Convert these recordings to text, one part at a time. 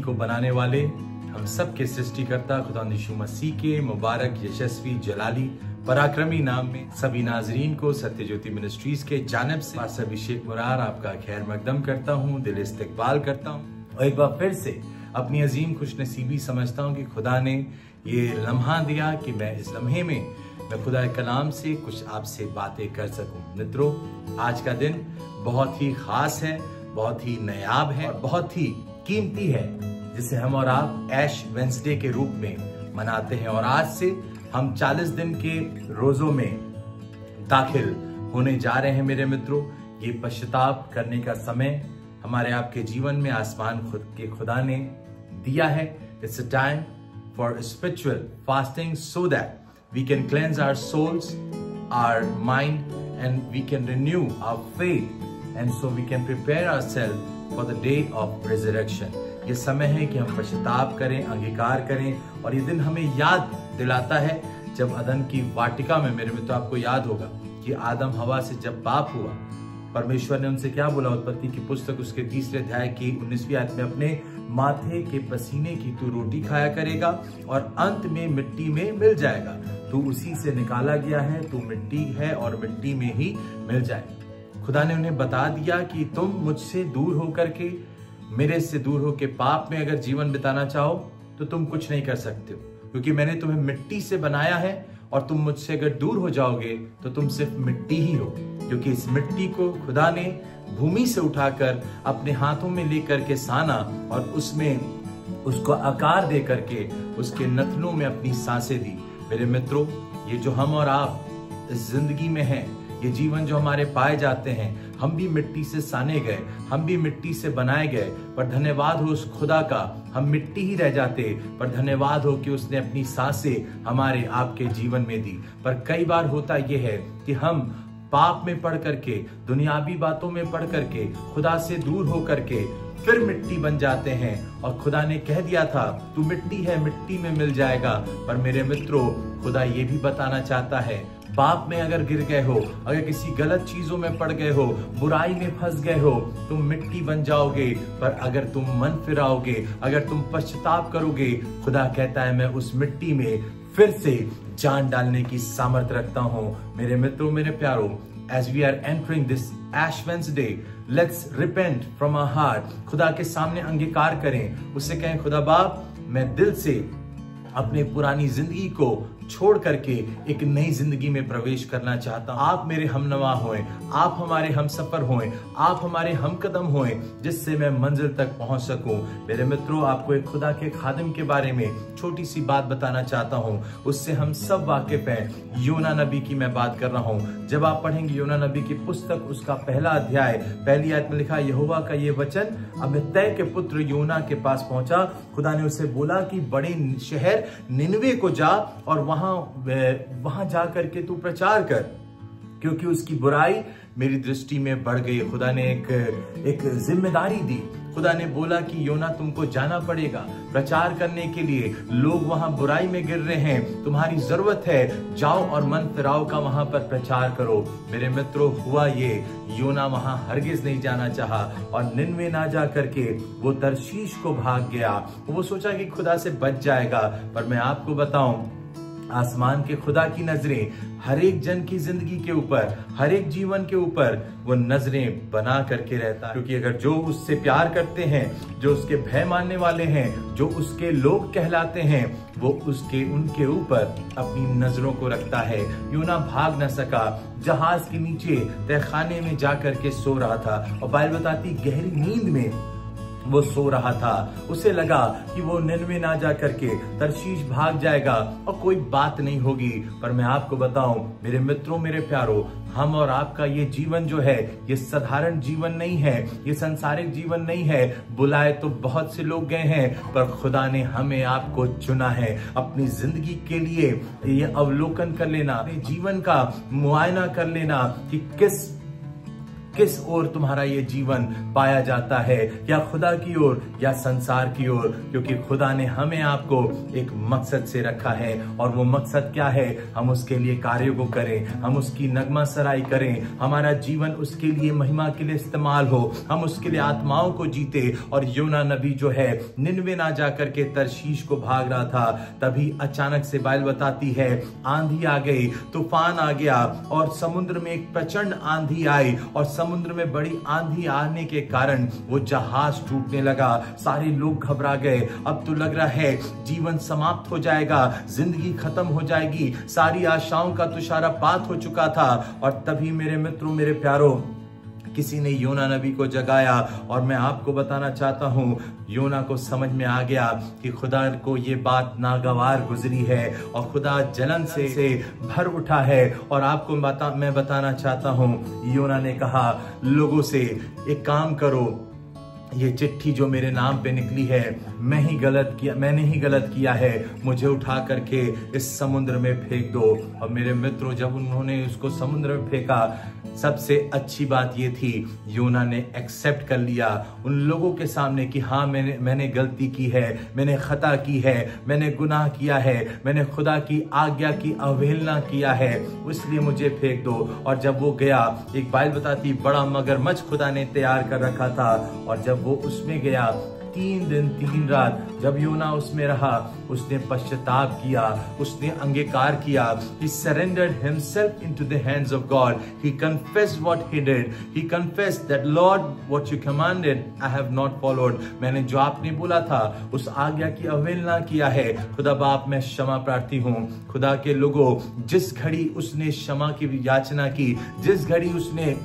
को बनाने वाले हम सब के सृष्टिकर्ता खुदा यीशु मसीह के मुबारक, यशस्वी, जलाली, पराक्रमी नाम में सभी नाजरीन को सत्य ज्योति मिनिस्ट्रीज के जानिब से पास्टर अभिषेक मुरार आपका खैर मकदम करता हूँ, दिल इस्तकबाल करता हूँ और एक बार फिर से अपनी अजीम खुशनसीबी समझता हूँ कि खुदा ने ये लम्हा दिया कि मैं इस लम्हे में मैं खुदा के कलाम से कुछ आपसे बातें कर सकूं। मित्रों, आज का दिन बहुत ही खास है, बहुत ही नायाब है और बहुत ही कीमती है, जिसे हम और आप ऐश वेंसडे के रूप में मनाते हैं। और आज से हम 40 दिन के रोजों में दाखिल होने जा रहे हैं। मेरे मित्रों, ये पश्चाताप करने का समय हमारे आपके जीवन में आसमान खुदा ने दिया है। It's a time for spiritual fasting so that we can cleanse our souls, our mind, and we can renew our faith, and so we can prepare ourselves for the day of resurrection. ये समय है कि हम पश्चाताप करें, अंगीकार करें, और ये दिन हमें याद दिलाता है जब अदन की वाटिका में, मेरे मित्रों, आपको याद होगा कि आदम हवा से जब पाप हुआ, परमेश्वर ने उनसे क्या बोला? उत्पत्ति की पुस्तक उसके 3 अध्याय की 19वीं आयत में, अपने माथे के पसीने की तू रोटी खाया करेगा और अंत में मिट्टी में मिल जाएगा। तू उसी से निकाला गया है, तू मिट्टी है और मिट्टी में ही मिल जाएगा। खुदा ने उन्हें बता दिया कि तुम मुझसे दूर होकर के, मेरे से दूर होकर पाप में अगर जीवन बिताना चाहो तो तुम कुछ नहीं कर सकते हो, क्योंकि मैंने तुम्हें मिट्टी से बनाया है और तुम मुझसे अगर दूर हो जाओगे तो तुम सिर्फ मिट्टी ही हो। क्योंकि इस मिट्टी को खुदा ने भूमि से उठाकर अपने हाथों में लेकर के साना और उसमें उसको आकार दे करके उसके नथनों में अपनी सांसें दी। मेरे मित्रों, ये जो हम और आप इस जिंदगी में हैं, ये जीवन जो हमारे पाए जाते हैं, हम भी मिट्टी से साने गए, हम भी मिट्टी से बनाए गए, पर धन्यवाद हो उस खुदा का, हम मिट्टी ही रह जाते, पर धन्यवाद हो कि उसने अपनी सांसें हमारे आपके जीवन में दी। पर कई बार होता यह है कि हम पाप में पड़ करके, दुनियावी बातों में पड़ करके, खुदा से दूर हो करके फिर मिट्टी बन जाते हैं। और खुदा ने कह दिया था तू मिट्टी है, मिट्टी में मिल जाएगा। पर मेरे मित्रों, खुदा ये भी बताना चाहता है, पाप में अगर गिर गए हो, अगर किसी गलत चीजों में पड़ गए हो, बुराई में फंस गए हो, तुम मिट्टी बन जाओगे। पर अगर तुम मन फिराओगे, अगर तुम पश्चाताप करोगे, खुदा कहता है मैं उस मिट्टी में फिर से जान डालने की सामर्थ रखता हूं। मेरे मित्रों, मेरे प्यारों, as we are entering this Ash Wednesday, let's repent from our heart. खुदा के सामने अंगीकार करें, उससे कहें खुदा बाप, मैं दिल से अपने पुरानी जिंदगी को छोड़ करके एक नई जिंदगी में प्रवेश करना चाहता हूं। आप मेरे हमनवा होएं, आप हमारे हम सफर होएं, आप हमारे हम कदम होएं, जिससे मैं मंजिल तक पहुंच सकूं। मेरे मित्रों, आपको एक खुदा के खादिम के बारे में छोटी सी बात बताना चाहता हूं, उससे हम सब वाकिफ हैं। योना नबी की मैं बात कर रहा हूं। जब आप पढ़ेंगे योना नबी की पुस्तक, उसका 1 अध्याय 1 आयत में लिखा, यहोवा का ये वचन अमित्तै के पुत्र योना के पास पहुंचा। खुदा ने उसे बोला कि बड़े शहर निनवे को जा और वहां जा करके तू प्रचार कर, क्योंकि उसकी बुराई मेरी दृष्टि में बढ़ गई। खुदा ने एक जिम्मेदारी दी। खुदा ने बोला कि योना तुमको जाना पड़ेगा प्रचार करने के लिए। लोग वहां बुराई में गिर रहे हैं, तुम्हारी जरूरत है, जाओ और मन फिराओ का वहां पर प्रचार करो। मेरे मित्रों, हुआ ये, योना वहां हरगिज नहीं जाना चाहा और निनवे ना जा करके वो तर्शीश को भाग गया। वो सोचा कि खुदा से बच जाएगा। पर मैं आपको बताऊं, आसमान के खुदा की नजरें हर एक जन की जिंदगी के ऊपर, हर एक जीवन के ऊपर वो नजरें बना करके रहता है। क्योंकि अगर जो उससे प्यार करते हैं, जो उसके भय मानने वाले हैं, जो उसके लोग कहलाते हैं, वो उनके ऊपर अपनी नजरों को रखता है। योना भाग न सका, जहाज के नीचे तहखाने में जाकर के सो रहा था, और बाइबल बताती गहरी नींद में वो सो रहा था। उसे लगा कि वो निनवे ना जा करके तर्शीश भाग जाएगा और कोई बात नहीं होगी। पर मैं आपको बताऊं मेरे मित्रों, मेरे प्यारों, हम और आपका ये जीवन जो है, ये साधारण जीवन नहीं है, ये संसारिक जीवन नहीं है। बुलाए तो बहुत से लोग गए हैं, पर खुदा ने हमें आपको चुना है अपनी जिंदगी के लिए। ये अवलोकन कर लेना, अपने जीवन का मुआयना कर लेना कि किस ओर तुम्हारा ये जीवन पाया जाता है, या खुदा की ओर या संसार की ओर, क्योंकि खुदा ने हमें आपको एक मकसद से रखा है। और वो मकसद क्या है? हम उसके लिए कार्यों को करें, हम उसकी नगमा सराई करें, हमारा जीवन उसके लिए महिमा के लिए इस्तेमाल हो, हम उसके लिए आत्माओं को जीते। और योना नबी जो है निनवे ना जाकर के तरशीश को भाग रहा था, तभी अचानक से बाइबल बताती है आंधी आ गई, तूफान आ गया और समुद्र में एक प्रचंड आंधी आई। और समुद्र में बड़ी आंधी आने के कारण वो जहाज टूटने लगा, सारे लोग घबरा गए। अब तो लग रहा है जीवन समाप्त हो जाएगा, जिंदगी खत्म हो जाएगी, सारी आशाओं का तुषारपात हो चुका था। और तभी मेरे मित्रों, मेरे प्यारों, किसी ने योना नबी को जगाया। और मैं आपको बताना चाहता हूं, योना को समझ में आ गया कि खुदा को ये बात नागवार गुजरी है और खुदा जलन से भर उठा है। और आपको मैं बताना चाहता हूं, योना ने कहा लोगों से, एक काम करो, ये चिट्ठी जो मेरे नाम पे निकली है, मैंने ही गलत किया है, मुझे उठा करके इस समुद्र में फेंक दो। और मेरे मित्रों, जब उन्होंने उसको समुद्र में फेंका, सबसे अच्छी बात ये थी, योना ने एक्सेप्ट कर लिया उन लोगों के सामने कि हाँ, मैंने गलती की है, मैंने खता की है, मैंने गुनाह किया है, मैंने खुदा की आज्ञा की अवहेलना किया है, इसलिए मुझे फेंक दो। और जब वो गया, एक बाइबल बताती बड़ा मगरमच्छ खुदा ने तैयार कर रखा था। और जब वो उसमें गया, 3 दिन 3 रात जब योना उसमें रहा, उसने पश्चाताप किया, उसने अंगीकार किया। He surrendered himself into the hands of God. He confessed what he did. He confessed that Lord, what you commanded, I have not followed. मैंने जो आपने बोला था उस आज्ञा की अवहेलना किया है। खुदा बाप, मैं क्षमा प्रार्थी हूँ। खुदा के लोगों, जिस घड़ी उसने क्षमा की याचना की, जिस घड़ी उसने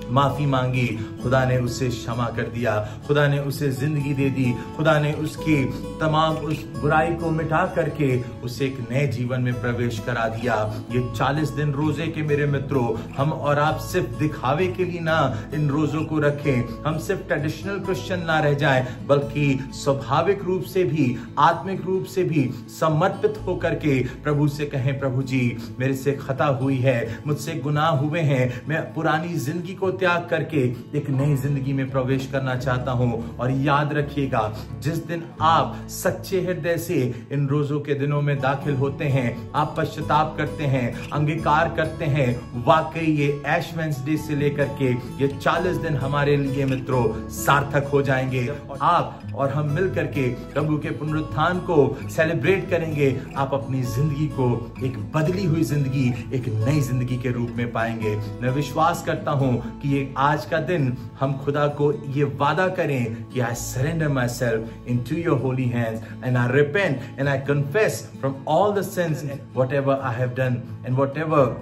माफी मांगी, खुदा ने उसे क्षमा कर दिया, खुदा ने उसे जिंदगी दे दी, खुदा ने उसकी तमाम उस बुराई को मिटा करके उसे एक नए जीवन में प्रवेश करा दिया। ये 40 दिन रोजे के मेरे मित्रों, हम और आप सिर्फ दिखावे के लिए ना इन रोजों को रखें, हम सिर्फ ट्रेडिशनल क्रिश्चियन ना रह जाएं, बल्कि स्वाभाविक रूप से भी, आत्मिक रूप से भी समर्पित होकर के प्रभु से कहें, प्रभु जी, मेरे से खता हुई है, मुझसे गुनाह हुए हैं, मैं पुरानी जिंदगी को त्याग करके एक नई जिंदगी में प्रवेश करना चाहता हूं। और याद रखिएगा, जिस दिन आप सच्चे हृदय से इन रोजों के दिनों में दाखिल होते हैं, आप पश्चाताप करते हैं, अंगीकार करते हैं, वाकई ये ऐश वेडनेसडे से लेकर के ये 40 दिन हमारे लिए मित्रों सार्थक हो जाएंगे। आप और हम मिलकर के प्रभु के पुनरुत्थान को सेलिब्रेट करेंगे। आप अपनी जिंदगी को एक बदली हुई जिंदगी, एक नई जिंदगी के रूप में पाएंगे। मैं विश्वास करता हूं कि ये आज का दिन हम खुदा को ये वादा करें कि I surrender my self into your Holi hands and I repent and I confess from all the sins whatever I have done and whatever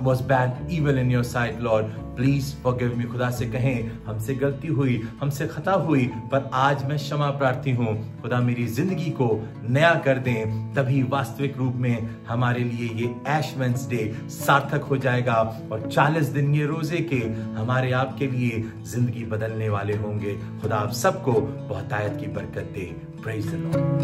was bad, evil in your sight, Lord. Please forgive me. खुदा से कहें, हमसे गलती हुई, हमसे खता हुई, पर आज मैं क्षमा प्रार्थी हूँ। खुदा मेरी जिंदगी को नया कर दें, तभी वास्तविक रूप में हमारे लिए ये ऐश वेडनेसडे सार्थक हो जाएगा और 40 दिन ये रोजे के हमारे आपके लिए जिंदगी बदलने वाले होंगे। खुदा आप सबको बहुतायत की बरकत दे। Praise the Lord.